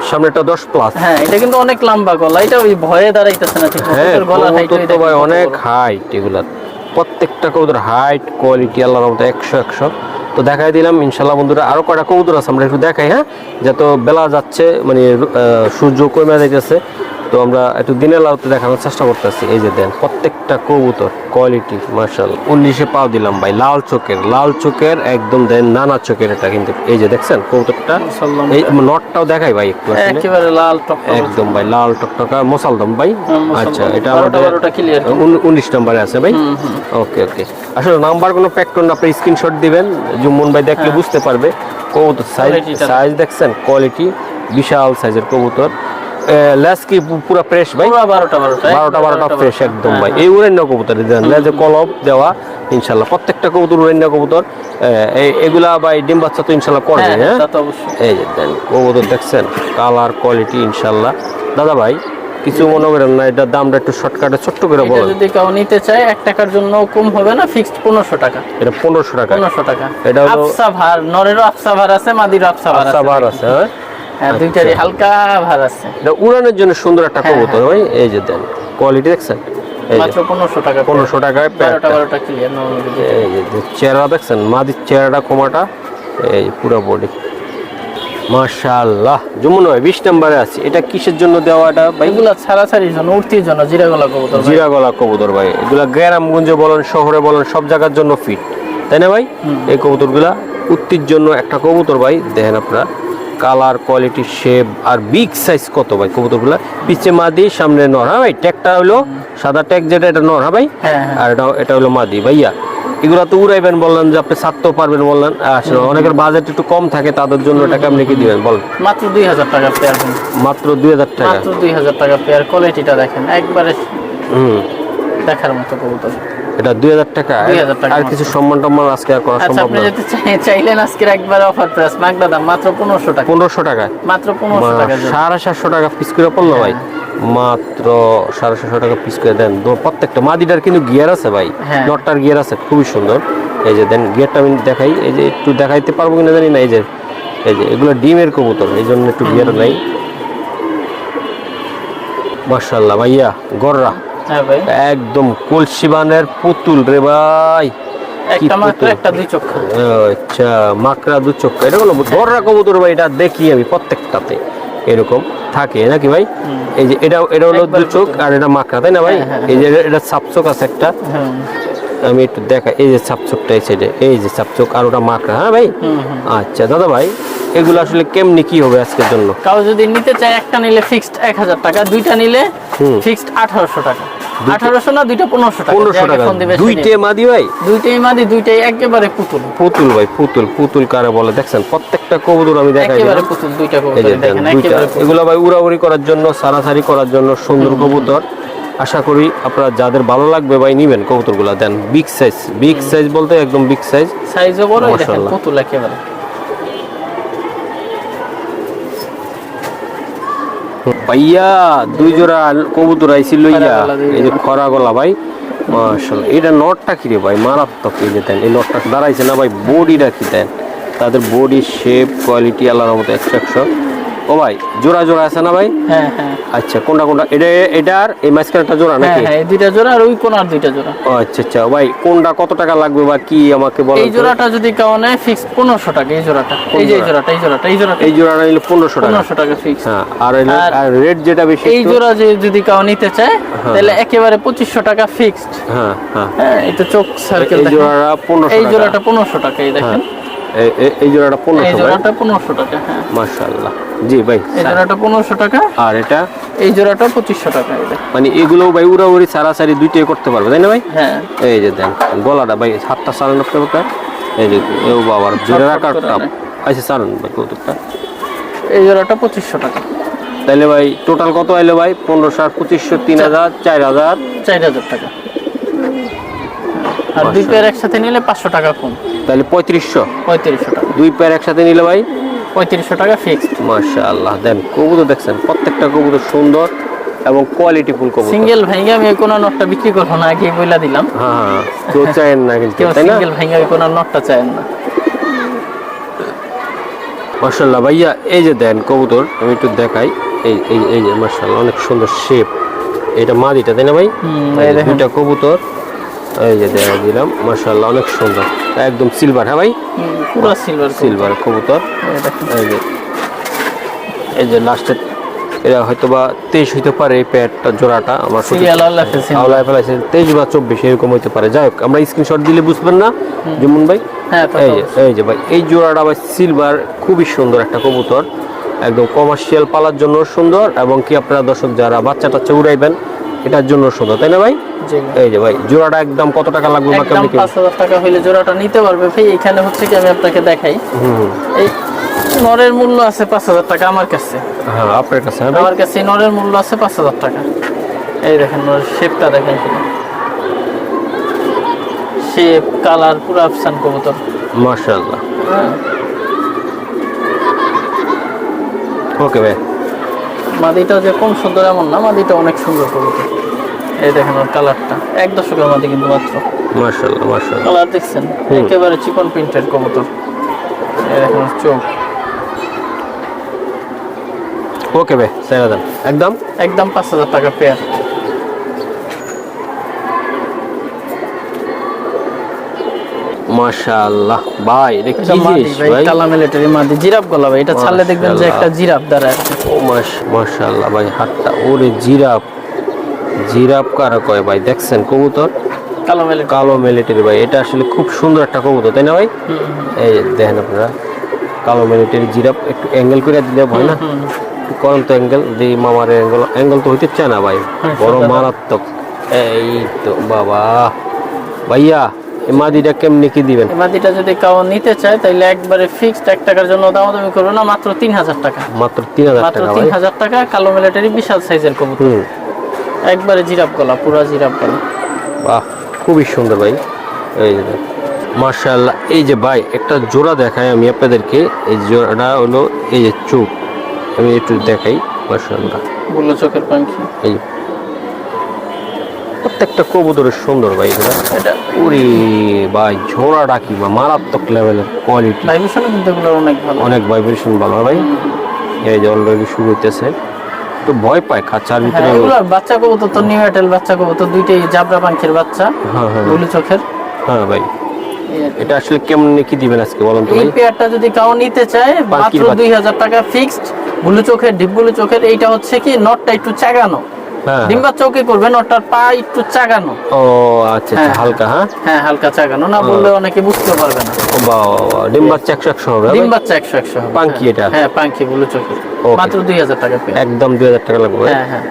সামনেটা 10 প্লাস। হ্যাঁ, এটা কিন্তু অনেক লম্বা গলা, এটা ওই ভয়ে দাঁড়াইতেছে না ঠিক মতো। হ্যাঁ, গলা হাইট তো ভাই অনেক হাইট, এগুলা প্রত্যেকটা কবুতর হাইট কোয়ালিটি আল্লাহর রহমতে 100 তো দেখাই দিলাম ইনশাআল্লাহ। বন্ধুরা আরো কয়টা কবুতর আছে আমরা একটু দেখাই। হ্যাঁ, যত বেলা যাচ্ছে, মানে সূর্য কমে যাইতেছে, তো আমরা একটু দিনের আলোতে দেখানোর চেষ্টা করতেছি। এই যে দেন প্রত্যেকটা কবুতর কোয়ালিটি মাশাআল্লাহ। 19-এ পাও দিলাম ভাই, লাল চোখের একদম দেন, নানা চোখের। এটা কিন্তু এই যে দেখছেন কবুতরটা, এই নটটাও দেখাই ভাই একটু, একেবারে লাল টকটকা, একদম ভাই লাল টকটকা মোসালদম ভাই। আচ্ছা, এটা আমাদের 19 নম্বরে আছে ভাই। ওকে ওকে, আসলে নাম্বার কোনো প্যাক করুন, আপনি স্ক্রিনশট দিবেন, জুম্মন ভাই দেখলে বুঝতে পারবে। কবুতর সাইজ দেখছেন, কোয়ালিটি বিশাল সাইজের কবুতর। লেস কি পুরো ফ্রেশ ভাই? 12টা ফ্রেশ একদম ভাই। এই উড়ান্য কবুতর দেন, লেজে কলব দেওয়া ইনশাআল্লাহ। প্রত্যেকটা কবুতর উড়ান্য কবুতর, এগুলা ভাই ডিম বাচ্চা তো ইনশাআল্লাহ করবে। হ্যাঁ, এই যে দেন কবুতর দেখছেন, কালার কোয়ালিটি ইনশাআল্লাহ। দাদা ভাই কিছু মনে করেন না, এটা দামটা একটু শর্টকাটে ছোট্ট করে এটা বলেন। যদি কেউ নিতে চায় 1 টাকার জন্য কম হবে না, ফিক্সড 1500 টাকা। এটা 1500 টাকা। 1500 টাকা। এটা হলো আফসা ভার, নরেরও আফসা ভার আছে, মাদিরও আফসা ভার আছে। আফসা ভার আছে, হ্যাঁ হ্যাঁ, দুইটারই হালকা ভার আছে। এটা উড়ানের জন্য সুন্দর একটা হ্যাঁ, কবুতর ভাই। এই যে দেন কোয়ালিটি দেখছেন, এই যে মাত্র 1500 টাকা। 1500 টাকায় 12টা ক্লিয়ার নরমালি। এই যে চেহারা দেখছেন, মাদির চেহারাটা কমাটা, এই পুরো বডি মাশাআল্লাহ। যমুন ভাই 20 নম্বরে আছে। এটা কিসের জন্য দেওয়া এটা ভাই? এগুলা ছাড়াছাড়ির জন্য, উড়তির জন্য, জিরা গলা কবুতর ভাই। জিরা গলা কবুতর ভাই, এগুলা গ্রামগঞ্জে বলেন, শহরে বলেন, সব জায়গার জন্য ফিট, তাই না ভাই? এই কবুতরগুলা উত্তির জন্য একটা কবুতর ভাই। দেখেন আপনারা কালার, কোয়ালিটি, শেপ আর বিগ সাইজ কত ভাই কবুতরগুলা। পিছে মাদি, সামনে নর। হ্যাঁ ভাই, ট্যাগটা হলো সাদা ট্যাগ, যেটা এটা নর। হ্যাঁ ভাই, আর এটা হলো মাদি ভাইয়া। এগুলা তো উড়াইবেন বললেন, যে আপনি ছাড়তেও পারবেন বললেন। আসলে অনেকের বাজেট একটু কম থাকে, তাদের জন্য এটা কেমনি কি দিবেন বলেন? মাত্র 2000 টাকা পেয়ার। মাত্র 2000 টাকা। মাত্র 2000 টাকা পেয়ার। কোয়ালিটিটা দেখেন একবারে দেখার মতো কবুতর। এটা 2000 টাকা। 2000 টাকা। আর কিছু সম্মান টম্মান আজকে আর করা আচ্ছা, সম্ভব আপনি না। যদি চাইলেন আজকের একবারে অফার প্রাইস মাগনা দাম মাত্র 1500 টাকা। 1500 টাকা। মাত্র 1500 টাকা। 750 টাকা পিস করে পড়লো ভাই। মাত্র 750 টাকা পিস করে দেন। প্রত্যেকটা মাদিটার কিন্তু গিয়ার আছে ভাই, নটটার গিয়ার আছে খুবই সুন্দর। এই যে দেন গিয়ারটা আমি দেখাই, এই যে একটু দেখাইতে পারবো কিনা জানি না। এই যে এগুলো ডিমের কবুতর, এই জন্য একটু গিয়ার নাই। মাশাআল্লাহ ভাইয়া, গররা। হ্যাঁ ভাই, একদম কলসিবানের পুতুল রে ভাই। একটা মাত্র একটা দুই চোখা। আচ্ছা, মাকড়া দু চোখ। এটা হলো গররা কবুতর ভাই। এটা দেখি আমি প্রত্যেকটাতে এরকম থাকে নাকি ভাই? এই যে এটা হলো দু চোখ, আর এটা মাকড়া, তাই না ভাই? এই যে এটা সাপচোক আছে একটা, আমি একটু দেখা। এই যে সাপচোকটা এই সাইডে, এই যে সাপচোক, আর ওটা মাকড়া। হ্যাঁ ভাই, আচ্ছা দাদা ভাই, এগুলো আসলে কেমনি কি হবে আজকের জন্য? কাউ যদি নিতে চায়, একটা নিলে ফিক্সড 1000 টাকা, দুইটা নিলে ফিক্সড 1800 টাকা। 1800 না, দুইটা 1500 টাকা। 1500 টাকা। দুইটাই মাদি ভাই? দুইটাই মাদি, দুইটাই একেবারে পুতুল। পুতুল ভাই, পুতুল। পুতুল কারে বলে দেখছেন? প্রত্যেকটা কবুতর আমি দেখাই একেবারে পুতুল। দুইটা কবুতর দেখেন দুইটা। একেবারে পুতুল। এগুলো ভাই উড়াউড়ি করার জন্য, সারাসারি করার জন্য সুন্দর কবুতর। আশা করি আপনারা যাদের ভালো লাগবে ভাই নিবেন কবুতরগুলো। দেন বিগ সাইজ, বিগ সাইজ বলতে একদম বিগ সাইজ, সাইজও বড়। এই দেখেন পুতুল একেবারে। ভাইয়া দুই জোড়া কবুতর আইছিল লইয়া। এই যে খরা গলা ভাই, মাশাআল্লাহ। এটা নটটা কি রে ভাই, মারাত্মক। এই যে দেন এই নটটা দাঁড়াইছে না ভাই, বডিটা কি দেন, তাদের বডি শেপ কোয়ালিটি আল্লাহর মতো 100। ও ভাই জোড়া জোড়া আছে না ভাই? হ্যাঁ হ্যাঁ। আচ্ছা, কোনটা কোনটা? এটার এই মাঝখানটা জোড়া নাকি? হ্যাঁ, এই দুইটা জোড়া আর ওই কোনার দুইটা জোড়া। ও আচ্ছা আচ্ছা ভাই, কোনটা কত টাকা লাগবে বা কি আমাকে বলেন? এই জোড়াটা যদি কেউ নেয় ফিক্সড 1500 টাকা। এই জোড়াটা, এই যে এই জোড়াটা, এই জোড়াটা, এই জোড়াটা, এই জোড়াটা নিলে 1500 টাকা। 1500 টাকা ফিক্সড। হ্যাঁ, আর রেট যেটা বেশি, এই জোড়া যদি কেউ নিতে চায় তাহলে একেবারে 2500 টাকা ফিক্সড। হ্যাঁ হ্যাঁ। হ্যাঁ, এটা চোখ সার্কেল। এই জোড়াটা 1500 টাকা। এই জোড়াটা 1500 টাকা। এই দেখেন, এই জোড়াটা 1500। এই জোড়াটা 1500 টাকা। হ্যাঁ, মাশাআল্লাহ। জি ভাই, এই জোড়াটা 1500 টাকা। আর এটা এই জোড়াটা 2500 টাকা। এটা মানে এগুলো ভাই উড়াউড়ি সারাসারি দুইটাই করতে পারবে, তাই না ভাই? হ্যাঁ। এই যে দেন গলাটা ভাই, হাতটা সারান আপনি কথা। এই যে ও বাবার জোড়া কাটটা। আচ্ছা সারান ভাই কতটা? এই জোড়াটা 2500 টাকা। তাহলে ভাই টোটাল কত আইলো ভাই? 1500 আর 2500, 3000, 4000। 4000 টাকা। আর দুই পেয়ার একসাথে নিলে 500 টাকা কম। তাহলে 3500। 3500 টাকা। দুই পেয়ার একসাথে নিলে ভাই 3500 টাকা ফিক্সড। মাশাআল্লাহ। দেন কবুতর দেখছেন, প্রত্যেকটা কবুতর সুন্দর এবং কোয়ালিটি ফুল কবুতর। সিঙ্গেল ভাইঙ্গা আমি কোন নটটা বিক্রি করব না, আগে বইলা দিলাম। হ্যাঁ, কেউ চায়েন না কিন্তু, কেউ তাই না? সিঙ্গেল ভাইঙ্গা কোন নটটা চায়েন না। মাশাআল্লাহ ভাইয়া, এই যে দেন কবুতর আমি একটু দেখাই। এই এই এই যে মাশাআল্লাহ, অনেক সুন্দর শেপ। এটা মাদিটা, তাই না ভাই? এই দেখেন দুইটা কবুতর এই যে দেখা দিলাম, মাশাআল্লাহ অনেক সুন্দর, একদম সিলভার। হ্যাঁ ভাই, পুরো সিলভার সিলভার কবুতর। এই যে লাস্টের এটা হয়তো বা 23 হইতে পারে এই প্যাডটা, জোড়াটা আমার আওলায় ফেলাইছে 23 বা 24 এরকম হইতে পারে। যাই হোক, আমরা স্ক্রিনশট দিলে বুঝবেন না যেমন ভাই। এই যে ভাই, এই জোড়াটা ভাই সিলভার, খুবই সুন্দর একটা কবুতর, একদম কমার্শিয়াল পালার জন্য সুন্দর, এবং কি আপনারা দর্শক যারা বাচ্চা টাচ্চা উড়াইবেন এটার জন্য সুন্দর, তাই না ভাই? এই যে ভাই জোড়াটা একদম কত টাকা লাগবে? একদম 5000 টাকা হইলে জোড়াটা নিতে পারবে ভাই। এখানে হচ্ছে কি আমি আপনাকে দেখাই, এই নরের মূল্য আছে 5000 টাকা আমার কাছে। হ্যাঁ, আপনার কাছে? আমার কাছে নরের মূল্য আছে 5000 টাকা। এই দেখেন নরের শেপটা দেখেন, শেপ কালার পুরো আফসান কবুতর, মাশাআল্লাহ। ওকে ভাই, মাদিটা যে কম সুন্দর এমন না, মাদিটা অনেক সুন্দর কবুতর। এই দেখেন ওর কালারটা, 1 দশকের মাদি কিন্তু মাত্র। মাশাআল্লাহ মাশাআল্লাহ। কালার দেখছেন, একেবারে চিকন প্রিন্টের কবুতর। এই দেখেন ওর চোখ। ওকে ভাই, ছেড়ে দেন একদম। একদম 5000 টাকা পেয়ার। মাশাআল্লাহ ভাই, এটা কি এটা মাদি জিনিস ভাই, ভাই? কালা মিলিটারি মাদি, জিরাফ গলা ভাই। এটা ছাড়লে দেখবেন যে একটা জিরাফ দাঁড়ায় আছে। ও মাশাআল্লাহ ভাই, হাতটা ওরে জিরাফ। জিরাফ কারা কয় ভাই? দেখছেন কবুতর কালো মিলিটারি। কালো মিলিটারি ভাই, এটা আসলে খুব সুন্দর একটা কবুতর, তাই না ভাই? এই যে দেখেন আপনারা, কালো মিলিটারি জিরাফ। একটু অ্যাঙ্গেল করে দিলে হয় না? একটু করেন তো অ্যাঙ্গেল, দিই মামার অ্যাঙ্গেল। অ্যাঙ্গেল তো হইতে চায় না ভাই, বড় মারাত্মক। এই তো বাবা ভাইয়া, এই মাদিটা কেমনি কি দিবেন? এই মাদিটা যদি কেউ নিতে চায় তাহলে একবারে ফিক্সড 1 টাকার জন্য দামাদামি করবে না, মাত্র 3000 টাকা। মাত্র 3000 মাত্র টাকা ভাই। 3000 টাকা। কালো মিলিটারি বিশাল সাইজের কবুতর, একবারে জিরাফ গলা, পুরা জিরাফ গলা। বাহ, খুবই সুন্দর ভাই। এই যে মাশাআল্লাহ। এই যে ভাই, একটা জোড়া দেখাই আমি আপনাদেরকে। এই জোড়াটা হলো এই যে চোখ, আমি একটু দেখাই। মাশাআল্লাহ, বুলো চোখের পাখি। এই যে প্রত্যেকটা কবুতরের সুন্দর ভাই এগুলা। এটা ওরে ভাই, ঝোড়াটা কি বা মারাত্মক লেভেলের কোয়ালিটি, ভাইব্রেশন কিন্তু এগুলো অনেক ভালো। অনেক ভাইব্রেশন ভালো ভাই। এই যে অলরেডি শুরু হইতেছে, একটু ভয় পায় খাঁচার ভিতরে। হ্যাঁ, এগুলোর বাচ্চা কবুতর তো নিউ এয়ারটেল বাচ্চা কবুতর, দুইটাই জাবরা পাখির বাচ্চা। হ্যাঁ হ্যাঁ বুলো চোখের। হ্যাঁ ভাই, এটা আসলে কেমন কি দিবেন আজকে বলেন তো এই ভাই? পেয়ারটা যদি কেউ নিতে চায় পাখির মাত্র বাচ্চা। 2000 টাকা ফিক্সড। বুলু চোখের, ডিপ বুলু চোখের। এইটা হচ্ছে কি নটটা একটু চাগানো, হ্যাঁ ডিম্বা চৌকি করবে, নটটার পা একটু চাগানো। ও আচ্ছা হ্যাঁ, আচ্ছা, হালকা। হ্যাঁ হ্যাঁ, হালকা চাগানো, না বললে অনেকে বুঝতে পারবে না। ও বাবা, ডিম বাচ্চা 100 হবে ডিম ভাই? বাচ্চা 100 হবে। পাঙ্কি এটা? হ্যাঁ, পাঙ্কি বুলু চোখের। Okay. মাত্র 2000 টাকা পেয়ার। একদম 2000 টাকা লাগবে ভাই। হ্যাঁ হ্যাঁ,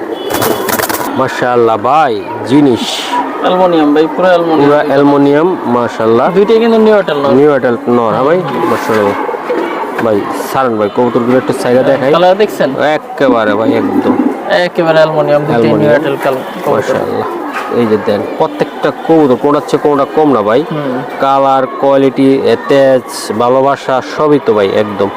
মাশাআল্লাহ ভাই, জিনিস অ্যালুমিনিয়াম ভাই, পুরো অ্যালুমিনিয়াম। পুরো অ্যালুমিনিয়াম। মাশাআল্লাহ, দুইটাই কিন্তু নিউ এয়ারটেল না। নিউ এয়ারটেল নর। হ্যাঁ ভাই, মাশাআল্লাহ ভাই। সারান ভাই, কবুতরগুলো একটু সাইডে দেখাই। কালার দেখছেন, একেবারে ভাই একদম একেবারে অ্যালুমিনিয়াম, দুইটাই নিউ অ্যালুমিনিয়াম। Airtel colour. মাশাআল্লাহ। এই যে দেন, প্রত্যেকটা কবুতর কোনটা হচ্ছে কোনটা কম না ভাই। কালার, কোয়ালিটি, তেজ, ভালোবাসা সবই তো ভাই একদম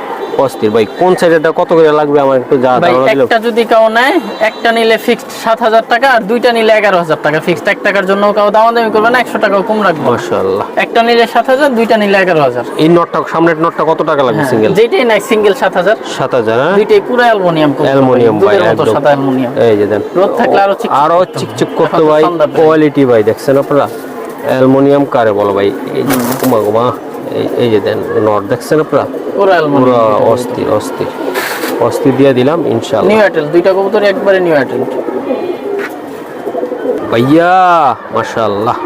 অস্থির ভাই। কোন সাইডেটা কত করে লাগবে আমার একটু ভাই ধারণা দিলে? একটা যদি কেউ নেয়, একটা নিলে ফিক্সড 7000 টাকা, আর দুইটা নিলে 11000 টাকা ফিক্সড। 1 টাকার জন্য কেউ দামাদামি করবে না, 100 টাকাও কম রাখবো। মাশাআল্লাহ। একটা নিলে 7000, দুইটা নিলে 11000। এই নটটা, সামনের নটটা কত টাকা লাগবে সিঙ্গেল? যেটাই নাই সিঙ্গেল 7000। 7000? হ্যাঁ, দুইটাই পুরো অ্যালুমিনিয়াম, অ্যালুমিনিয়াম ভাই একদম। সাদা অ্যালুমিনিয়াম। এই যে দেন, রোদ থাকলে আরো আরো চিকচিক করতে এখন তো ভাই। সন্ধ্যা প্রায়। কোয়ালিটি ভাই দেখছেন আপনারা, অ্যালুমিনিয়াম কারে বলো ভাই? এই যে ঘুমা ঘুমা, এই যে দেন নট দেখছেন আপনারা, পুরো পুরো অ্যালুমিনিয়াম। অস্থির অস্থির অস্থির দিয়ে দিলাম ইনশাআল্লাহ। নিউ এয়ারটেল, দুইটা কবুতর একবারে নিউ এয়ারটেল ভাইয়া। মাশাআল্লাহ,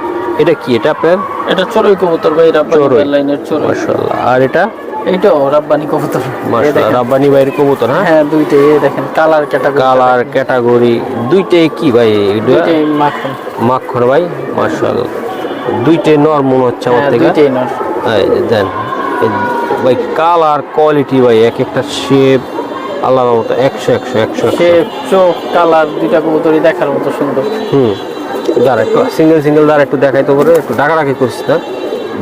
এটা কি? এটা আপনার এটা চড়ুই কবুতর ভাই, রাব্বানি চড়ুই। লাইনের চড়ুই। মাশাআল্লাহ। আর এটা? এইটাও রাব্বানি কবুতর। এই মাশাআল্লাহ, দেখেন। রাব্বানি ভাইয়ের কবুতর। হ্যাঁ, হ্যাঁ, দুইটাই এই দেখেন কালার ক্যাটাগরি। কালার ক্যাটাগরি দুইটাই কি ভাই? দুইটাই মাখন। মাখন ভাই। মাশাআল্লাহ, দুইটাই নর মনে হচ্ছে আমার হ্যাঁ, থেকে। দুইটাই নর। এই যে দেন, এই ভাই কালার কোয়ালিটি ভাই, এক একটা শেপ আল্লাহর মতো 100 শেপ, চোখ, কালার দুইটা কবুতরই দেখার মতো সুন্দর। দাঁড়া একটু সিঙ্গেল সিঙ্গেল দাঁড়া একটু দেখাই তো করে, একটু ডাকাডাকি করছিস না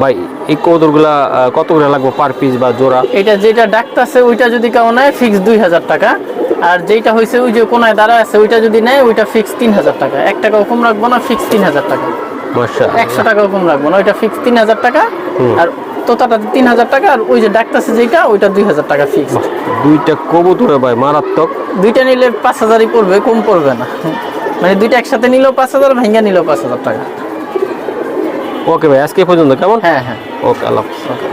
ভাই। এই কবুতরগুলা কত করে লাগবে পার পিস বা জোড়া? এটা যেটা ডাকতাছে ওইটা যদি কেউ নেয় ফিক্স 2000 টাকা, আর যেটা হয়েছে ওই যে কোনায় দাঁড়ায় আছে ওইটা যদি নেয় ওইটা ফিক্স 3000 টাকা। 1 টাকাও কম রাখবো না, ফিক্স 3000 টাকা। মাশাআল্লাহ, 100 টাকাও কম রাখবো না, ওইটা ফিক্স 3000 টাকা। আর তোতাটা 3000 টাকা, আর ওই যে ডাকতাছে যেটা ওইটা 2000 টাকা ফিক্স। দুইটা কবুতরে ভাই মারাত্মক। দুইটা নিলে 5000ই পড়বে, কম পড়বে না। মানে দুইটা একসাথে নিলেও 5000, ভাঙ্গা নিলেও 5000 টাকা। ওকে ভাই, আজকে এই পর্যন্ত কেমন? হ্যাঁ হ্যাঁ, ওকে, আল্লাহ হাফেজ। ওকে।